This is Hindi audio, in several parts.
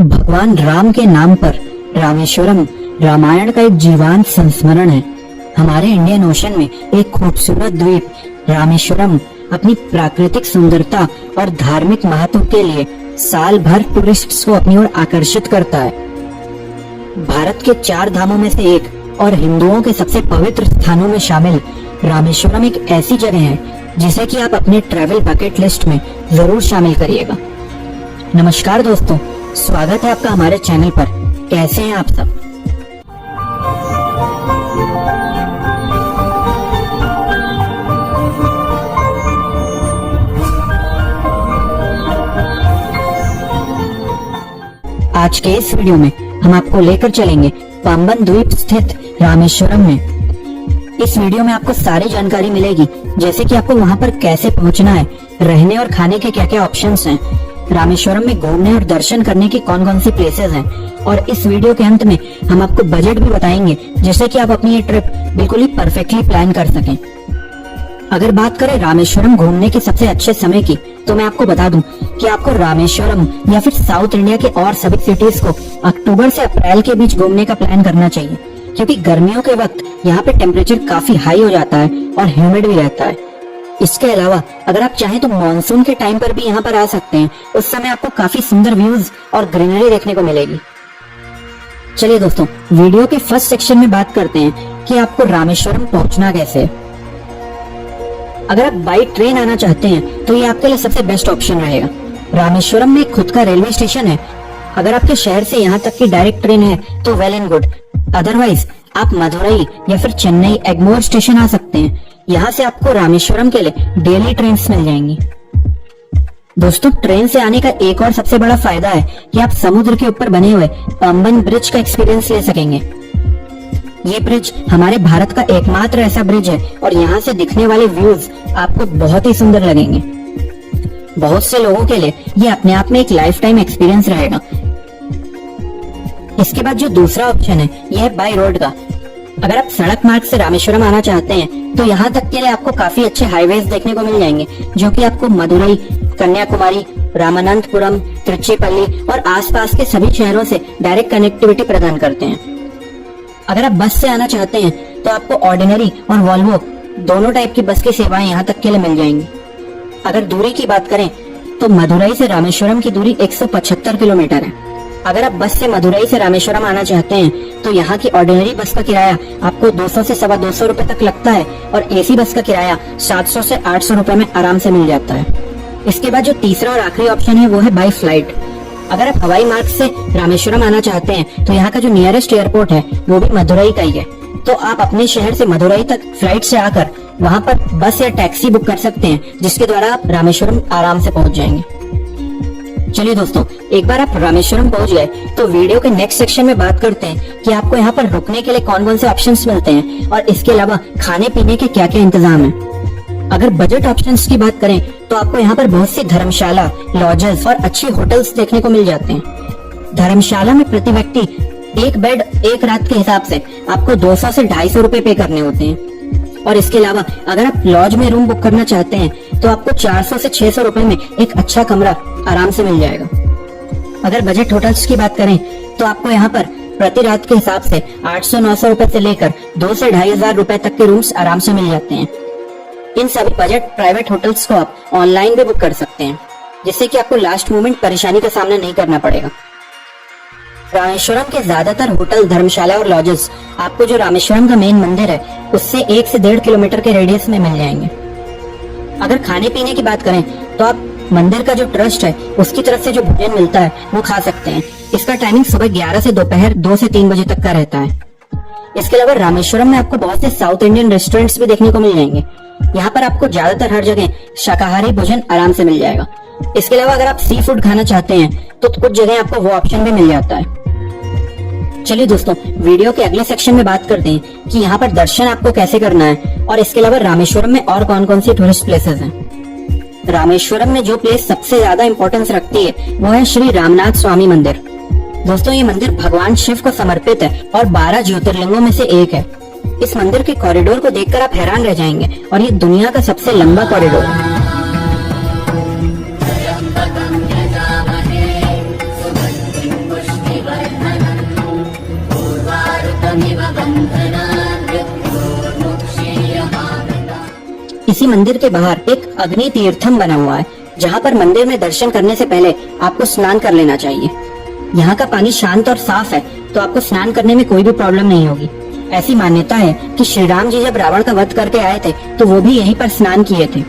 भगवान राम के नाम पर रामेश्वरम रामायण का एक जीवंत संस्मरण है। हमारे इंडियन ओशन में एक खूबसूरत द्वीप रामेश्वरम अपनी प्राकृतिक सुंदरता और धार्मिक महत्व के लिए साल भर टूरिस्ट्स को अपनी ओर आकर्षित करता है। भारत के 4 धामों में से एक और हिंदुओं के सबसे पवित्र स्थानों में शामिल रामेश्वरम एक ऐसी जगह है जिसे कि आप अपने ट्रैवल बकेट लिस्ट में जरूर शामिल करिएगा। नमस्कार दोस्तों, स्वागत है आपका हमारे चैनल पर। कैसे हैं आप सब? आज के इस वीडियो में हम आपको लेकर चलेंगे पाम्बन द्वीप स्थित रामेश्वरम में। इस वीडियो में आपको सारी जानकारी मिलेगी, जैसे कि आपको वहां पर कैसे पहुंचना है, रहने और खाने के क्या क्या ऑप्शंस हैं, रामेश्वरम में घूमने और दर्शन करने की कौन कौन सी प्लेसेस हैं, और इस वीडियो के अंत में हम आपको बजट भी बताएंगे, जिससे कि आप अपनी ये ट्रिप बिल्कुल ही परफेक्टली प्लान कर सकें। अगर बात करें रामेश्वरम घूमने के सबसे अच्छे समय की, तो मैं आपको बता दूं कि आपको रामेश्वरम या फिर साउथ इंडिया के और सभी सिटीज को अक्टूबर से अप्रैल के बीच घूमने का प्लान करना चाहिए, क्योंकि गर्मियों के वक्त यहाँ पे टेम्परेचर काफी हाई हो जाता है और ह्यूमिड भी रहता है। इसके अलावा अगर आप चाहें तो मानसून के टाइम पर भी यहाँ पर आ सकते हैं। उस समय आपको काफी सुंदर व्यूज और ग्रीनरी देखने को मिलेगी। चलिए दोस्तों, वीडियो के फर्स्ट सेक्शन में बात करते हैं कि आपको रामेश्वरम पहुंचना कैसे है। अगर आप बाई ट्रेन आना चाहते हैं तो ये आपके लिए सबसे बेस्ट ऑप्शन रहेगा। रामेश्वरम में खुद का रेलवे स्टेशन है। अगर आपके शहर से यहाँ तक की डायरेक्ट ट्रेन है तो वेल एंड गुड, अदरवाइज आप मदुरई या फिर चेन्नई एग्मोर स्टेशन आ सकते हैं। यहाँ से आपको रामेश्वरम के लिए डेली ट्रेन मिल जाएंगी। दोस्तों, ट्रेन से आने का एक और सबसे बड़ा फायदा है कि आप समुद्र के ऊपर बने हुए पाम्बन ब्रिज का एक्सपीरियंस ले सकेंगे। ये ब्रिज हमारे भारत का एकमात्र ऐसा ब्रिज है और यहाँ से दिखने वाले व्यूज आपको बहुत ही सुंदर लगेंगे। बहुत से लोगों के लिए ये अपने आप में एक लाइफ टाइम एक्सपीरियंस रहेगा। इसके बाद जो दूसरा ऑप्शन है यह है बाई रोड का। अगर आप सड़क मार्ग से रामेश्वरम आना चाहते हैं तो यहाँ तक के लिए आपको काफी अच्छे हाईवेज देखने को मिल जाएंगे, जो कि आपको मदुरई, कन्याकुमारी, रामानंतपुरम, त्रिचीपल्ली और आसपास के सभी शहरों से डायरेक्ट कनेक्टिविटी प्रदान करते हैं। अगर आप बस से आना चाहते हैं तो आपको ऑर्डिनरी और वॉल्वो दोनों टाइप की बस की सेवाएं यहाँ तक के लिए मिल जाएंगी। अगर दूरी की बात करें तो मदुरई से रामेश्वरम की दूरी 175 किलोमीटर है। अगर आप बस से मदुरई से रामेश्वरम आना चाहते हैं तो यहाँ की ऑर्डिनरी बस का किराया आपको 200 से 225 रुपए तक लगता है और एसी बस का किराया 700 से 800 रुपए में आराम से मिल जाता है। इसके बाद जो तीसरा और आखिरी ऑप्शन है वो है बाई फ्लाइट। अगर आप हवाई मार्ग से रामेश्वरम आना चाहते हैं तो यहाँ का जो नियरेस्ट एयरपोर्ट है वो भी मदुरई का ही है। तो आप अपने शहर से मदुरई तक फ्लाइट से आकर वहाँ पर बस या टैक्सी बुक कर सकते हैं, जिसके द्वारा आप रामेश्वरम आराम से पहुँच जाएंगे। चलिए दोस्तों, एक बार आप रामेश्वरम पहुँच गए तो वीडियो के नेक्स्ट सेक्शन में बात करते हैं कि आपको यहाँ पर रुकने के लिए कौन कौन से ऑप्शंस मिलते हैं और इसके अलावा खाने पीने के क्या क्या इंतजाम है। अगर बजट ऑप्शंस की बात करें तो आपको यहाँ पर बहुत सी धर्मशाला, लॉजेस और अच्छी होटल्स देखने को मिल जाते हैं। धर्मशाला में प्रति व्यक्ति एक बेड एक रात के हिसाब से आपको 200 से 250 रुपए पे करने होते हैं। और इसके अलावा अगर आप लॉज में रूम बुक करना चाहते हैं तो आपको 400 से 600 रुपए में एक अच्छा कमरा आराम से मिल जाएगा। अगर बजट होटल्स की बात करें तो आपको यहाँ पर प्रति रात के हिसाब से 800-900 रुपए से लेकर 2 से 2,500 रुपए तक के रूम्स आराम से मिल जाते हैं। इन सभी बजट प्राइवेट होटल्स को आप ऑनलाइन भी बुक कर सकते हैं, जिससे कि आपको लास्ट मोमेंट परेशानी का सामना नहीं करना पड़ेगा। रामेश्वरम के ज्यादातर होटल, धर्मशाला और लॉजेस आपको जो रामेश्वरम का मेन मंदिर है उससे 1 से 1.5 किलोमीटर के रेडियस में मिल जाएंगे। अगर खाने पीने की बात करें तो आप मंदिर का जो ट्रस्ट है उसकी तरफ से जो भोजन मिलता है वो खा सकते हैं। इसका टाइमिंग सुबह 11 से दोपहर 2 से 3 बजे तक का रहता है। इसके अलावा रामेश्वरम में आपको बहुत से साउथ इंडियन रेस्टोरेंट्स भी देखने को मिल जाएंगे। यहाँ पर आपको ज्यादातर हर जगह शाकाहारी भोजन आराम से मिल जाएगा। इसके अलावा अगर आप सी फूड खाना चाहते हैं तो कुछ जगह आपको वो ऑप्शन भी मिल जाता है। चलिए दोस्तों, वीडियो के अगले सेक्शन में बात करते हैं कि यहाँ पर दर्शन आपको कैसे करना है और इसके अलावा रामेश्वरम में और कौन कौन सी टूरिस्ट प्लेसेस हैं। रामेश्वरम में जो प्लेस सबसे ज्यादा इम्पोर्टेंस रखती है वो है श्री रामनाथ स्वामी मंदिर। दोस्तों, ये मंदिर भगवान शिव को समर्पित है और 12 ज्योतिर्लिंगों में से एक है। इस मंदिर के कॉरिडोर को देखकर आप हैरान रह जाएंगे और ये दुनिया का सबसे लंबा कॉरिडोर है। इसी मंदिर के बाहर एक अग्नि तीर्थम बना हुआ है, जहाँ पर मंदिर में दर्शन करने से पहले आपको स्नान कर लेना चाहिए। यहाँ का पानी शांत और साफ है, तो आपको स्नान करने में कोई भी प्रॉब्लम नहीं होगी। ऐसी मान्यता है कि श्री राम जी जब रावण का वध करके आए थे तो वो भी यहीं पर स्नान किए थे।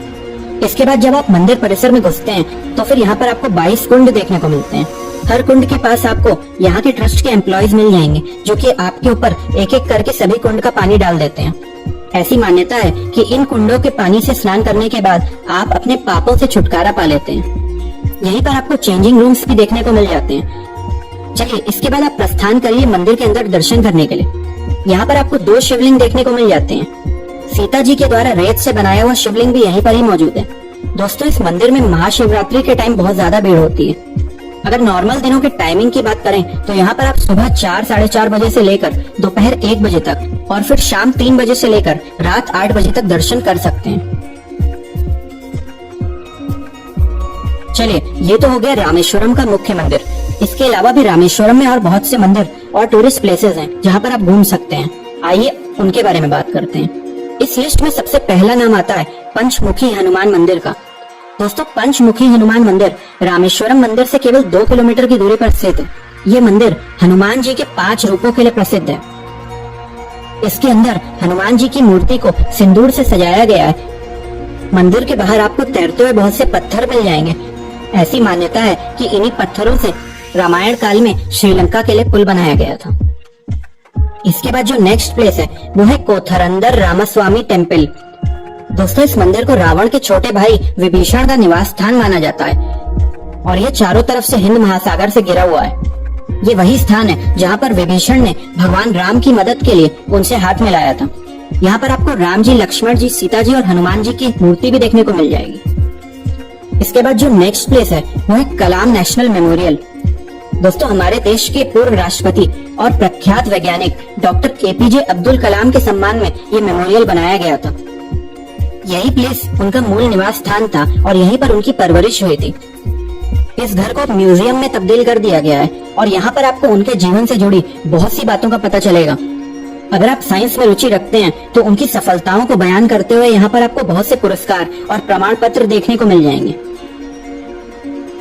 इसके बाद जब आप मंदिर परिसर में घुसते हैं तो फिर यहाँ पर आपको 22 कुंड देखने को मिलते हैं। हर कुंड के पास आपको यहाँ के ट्रस्ट के एम्प्लॉयज मिल जाएंगे, जो कि आपके ऊपर एक एक करके सभी कुंड का पानी डाल देते हैं। ऐसी मान्यता है कि इन कुंडों के पानी से स्नान करने के बाद आप अपने पापों से छुटकारा पा लेते हैं। यहीं पर आपको चेंजिंग रूम्स भी देखने को मिल जाते हैं। चलिए इसके बाद आप प्रस्थान करिए मंदिर के अंदर दर्शन करने के लिए। यहाँ पर आपको 2 शिवलिंग देखने को मिल जाते हैं। सीता जी के द्वारा रेत से बनाया हुआ शिवलिंग भी यहीं पर ही मौजूद है। दोस्तों, इस मंदिर में महाशिवरात्रि के टाइम बहुत ज्यादा भीड़ होती है। अगर नॉर्मल दिनों के टाइमिंग की बात करें तो यहाँ पर आप सुबह 4 साढ़े 4 बजे से लेकर दोपहर 1 बजे तक और फिर शाम 3 बजे से लेकर रात 8 बजे तक दर्शन कर सकते हैं। चलिए, ये तो हो गया रामेश्वरम का मुख्य मंदिर। इसके अलावा भी रामेश्वरम में और बहुत से मंदिर और टूरिस्ट प्लेसेस हैं जहाँ पर आप घूम सकते हैं। आइए उनके बारे में बात करते हैं। इस लिस्ट में सबसे पहला नाम आता है पंचमुखी हनुमान मंदिर का। दोस्तों, पंचमुखी हनुमान मंदिर रामेश्वरम मंदिर से केवल 2 किलोमीटर की दूरी पर स्थित है। ये मंदिर हनुमान जी के 5 रूपों के लिए प्रसिद्ध है। इसके अंदर हनुमान जी की मूर्ति को सिंदूर से सजाया गया है। मंदिर के बाहर आपको तैरते हुए बहुत से पत्थर मिल जाएंगे। ऐसी मान्यता है कि इन्हीं पत्थरों से रामायण काल में श्रीलंका के लिए पुल बनाया गया था। इसके बाद जो नेक्स्ट प्लेस है वो है कोथरंदर रामास्वामी टेम्पल। दोस्तों, इस मंदिर को रावण के छोटे भाई विभीषण का निवास स्थान माना जाता है और ये चारों तरफ से हिंद महासागर से घिरा हुआ है। ये वही स्थान है जहाँ पर विभीषण ने भगवान राम की मदद के लिए उनसे हाथ मिलाया था। यहाँ पर आपको राम जी, लक्ष्मण जी, सीता जी और हनुमान जी की मूर्ति भी देखने को मिल जाएगी। इसके बाद जो नेक्स्ट प्लेस है वो है कलाम नेशनल मेमोरियल। दोस्तों, हमारे देश के पूर्व राष्ट्रपति और प्रख्यात वैज्ञानिक डॉक्टर एपीजे अब्दुल कलाम के सम्मान में ये मेमोरियल बनाया गया था। यही प्लेस उनका मूल निवास स्थान था और यहीं पर उनकी परवरिश हुई थी। इस घर को म्यूजियम में तब्दील कर दिया गया है और यहाँ पर आपको उनके जीवन से जुड़ी बहुत सी बातों का पता चलेगा। अगर आप साइंस में रुचि रखते हैं तो उनकी सफलताओं को बयान करते हुए यहाँ पर आपको बहुत से पुरस्कार और प्रमाण पत्र देखने को मिल जाएंगे।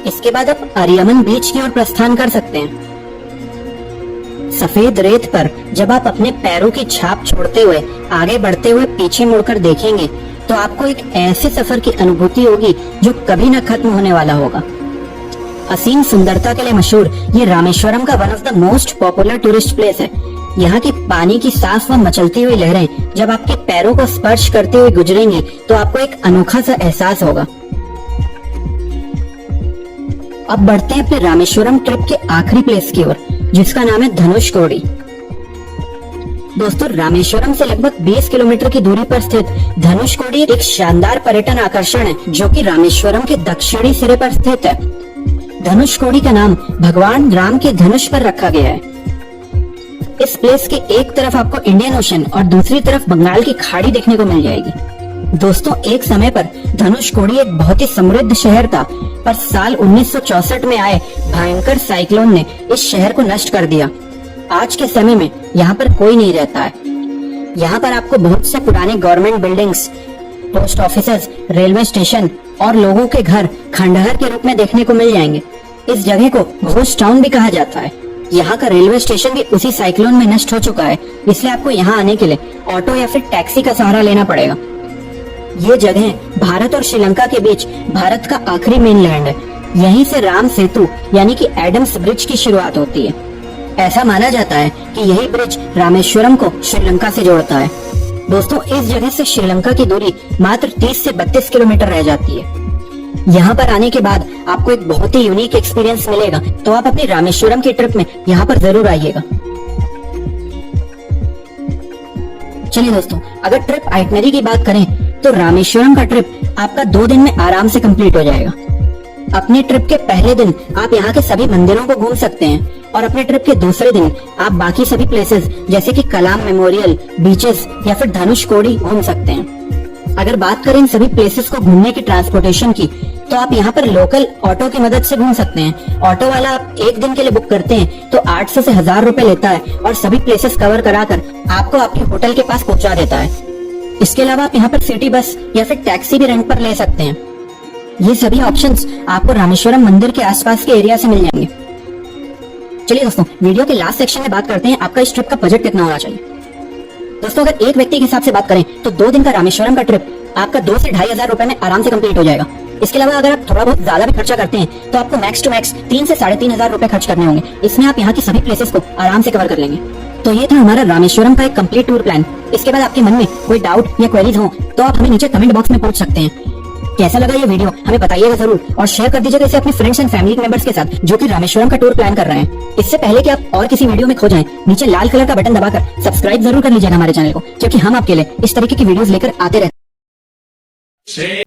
इसके बाद आप अरियमन बीच की ओर प्रस्थान कर सकते हैं। सफेद रेत पर जब आप अपने पैरों की छाप छोड़ते हुए आगे बढ़ते हुए पीछे मुड़कर देखेंगे तो आपको एक ऐसे सफर की अनुभूति होगी जो कभी न खत्म होने वाला होगा। असीम सुंदरता के लिए मशहूर ये रामेश्वरम का one of the most popular tourist place है। यहाँ की पानी की साफ व मचलती हुई लहरें जब आपके पैरों को स्पर्श करते हुए गुजरेंगी तो आपको एक अनोखा सा एहसास होगा। अब बढ़ते हैं अपने रामेश्वरम ट्रिप के आखिरी प्लेस की ओर, जिसका नाम है धनुषकोडी। दोस्तों, रामेश्वरम से लगभग 20 किलोमीटर की दूरी पर स्थित धनुषकोडी एक शानदार पर्यटन आकर्षण है जो कि रामेश्वरम के दक्षिणी सिरे पर स्थित है। धनुषकोडी का नाम भगवान राम के धनुष पर रखा गया है। इस प्लेस के एक तरफ आपको इंडियन ओशन और दूसरी तरफ बंगाल की खाड़ी देखने को मिल जाएगी। दोस्तों, एक समय पर धनुषकोडी एक बहुत ही समृद्ध शहर था, पर साल 1964 में आए भयंकर साइक्लोन ने इस शहर को नष्ट कर दिया। आज के समय में यहाँ पर कोई नहीं रहता है। यहाँ पर आपको बहुत से पुराने government buildings, post offices, railway station और लोगों के घर खंडहर के रूप में देखने को मिल जाएंगे। इस जगह को घोस्ट टाउन भी कहा जाता है। यहाँ का रेलवे स्टेशन भी उसी साइक्लोन में नष्ट हो चुका है, इसलिए आपको यहाँ आने के लिए ऑटो या फिर टैक्सी का सहारा लेना पड़ेगा। ये जगह भारत और श्रीलंका के बीच भारत का आखिरी मेनलैंड है। यहीं से राम सेतु यानी कि एडम्स ब्रिज की शुरुआत होती है। ऐसा माना जाता है कि यही ब्रिज रामेश्वरम को श्रीलंका से जोड़ता है। दोस्तों, इस जगह से श्रीलंका की दूरी मात्र 30 से 32 किलोमीटर रह जाती है। यहाँ पर आने के बाद आपको एक बहुत ही यूनिक एक्सपीरियंस मिलेगा, तो आप अपनी रामेश्वरम की ट्रिप में यहाँ पर जरूर आइएगा। चलिए दोस्तों, अगर ट्रिप आइटनरी की बात करें तो रामेश्वरम का ट्रिप आपका 2 दिन में आराम से कंप्लीट हो जाएगा। अपने ट्रिप के पहले दिन आप यहाँ के सभी मंदिरों को घूम सकते हैं और अपने ट्रिप के दूसरे दिन आप बाकी सभी प्लेसेस जैसे कि कलाम मेमोरियल, बीचेस या फिर धनुषकोडी घूम सकते हैं। अगर बात करें इन सभी प्लेसेस को घूमने की ट्रांसपोर्टेशन की, तो आप यहाँ पर लोकल ऑटो की मदद से घूम सकते हैं। ऑटो वाला आप 1 दिन के लिए बुक करते हैं तो 800 से 1000 रुपए लेता है और सभी प्लेसेस कवर कराकर आपको आपके होटल के पास पहुँचा देता है। इसके अलावा आप यहाँ पर सिटी बस या फिर टैक्सी भी रेंट पर ले सकते हैं। ये सभी ऑप्शंस आपको रामेश्वरम मंदिर के आसपास के एरिया से मिल जाएंगे। चलिए दोस्तों, वीडियो के लास्ट सेक्शन में बात करते हैं आपका इस ट्रिप का बजट कितना होना चाहिए। दोस्तों, अगर एक व्यक्ति के हिसाब से बात करें तो 2 दिन का रामेश्वरम का ट्रिप आपका 2 से 2,500 रुपए में आराम से कंप्लीट हो जाएगा। इसके अलावा अगर आप थोड़ा बहुत ज्यादा भी खर्चा करते हैं तो आपको मैक्स टू मैक्स 3 से 3,500 रुपए खर्च करने होंगे। इसमें आप यहाँ की सभी प्लेसेस को आराम से कवर कर लेंगे। तो ये था हमारा रामेश्वरम का एक कंप्लीट टूर प्लान। इसके बाद आपके मन में कोई डाउट या क्वेरीज हो तो आप हमें नीचे कमेंट बॉक्स में पूछ सकते हैं। कैसा लगा ये वीडियो हमें बताइएगा जरूर, और शेयर कर दीजिएगा इसे अपने फ्रेंड्स एंड फैमिली मेंबर्स के साथ जो कि रामेश्वरम का टूर प्लान कर रहे हैं। इससे पहले कि आप और किसी वीडियो में खो जाएं, नीचे लाल कलर का बटन दबाकर सब्सक्राइब जरूर कर लीजिएगा हमारे चैनल को, क्योंकि हम आपके लिए इस तरीके की वीडियोस लेकर आते रहते हैं।